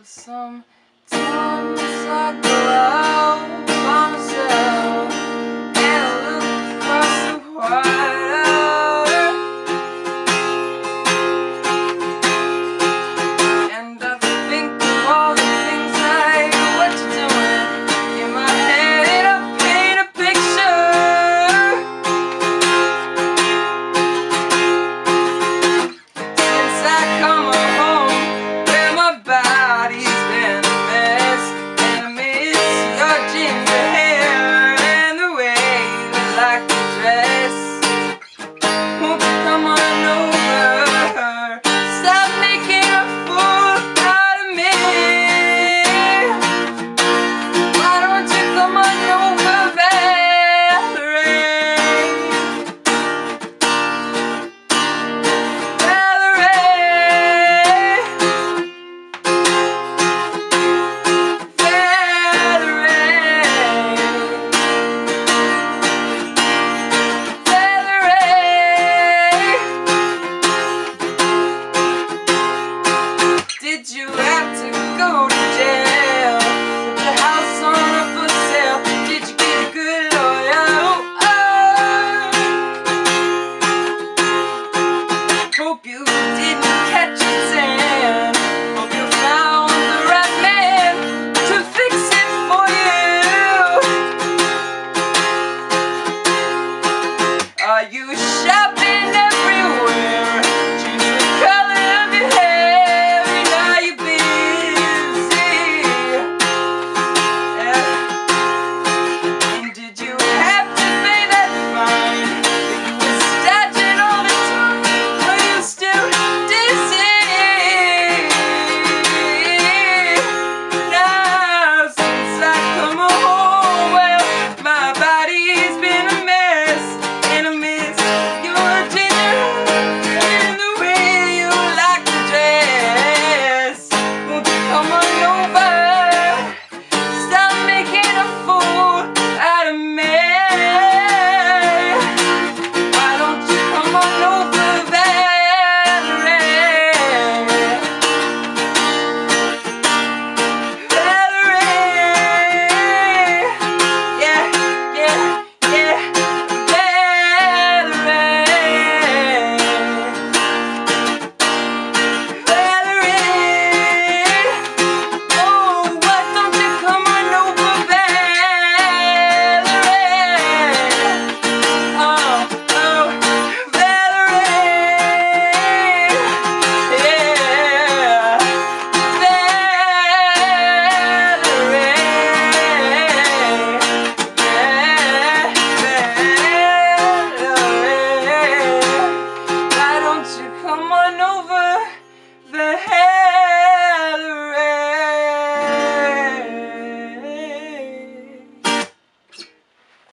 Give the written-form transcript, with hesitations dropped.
Sometimes I go out by myself and I look across the water, and I think of all the things like what you're doing. In my head I paint a picture. Since I come home where my body's been a mess, and I miss your ginger hair and the way you like to dress. Won't you come on over? Stop making a fool out of me. Why don't you come on over, Valerie? Did you have to go to jail? Put your house on up for sale? Did you get a good lawyer? Hope you didn't catch a tail.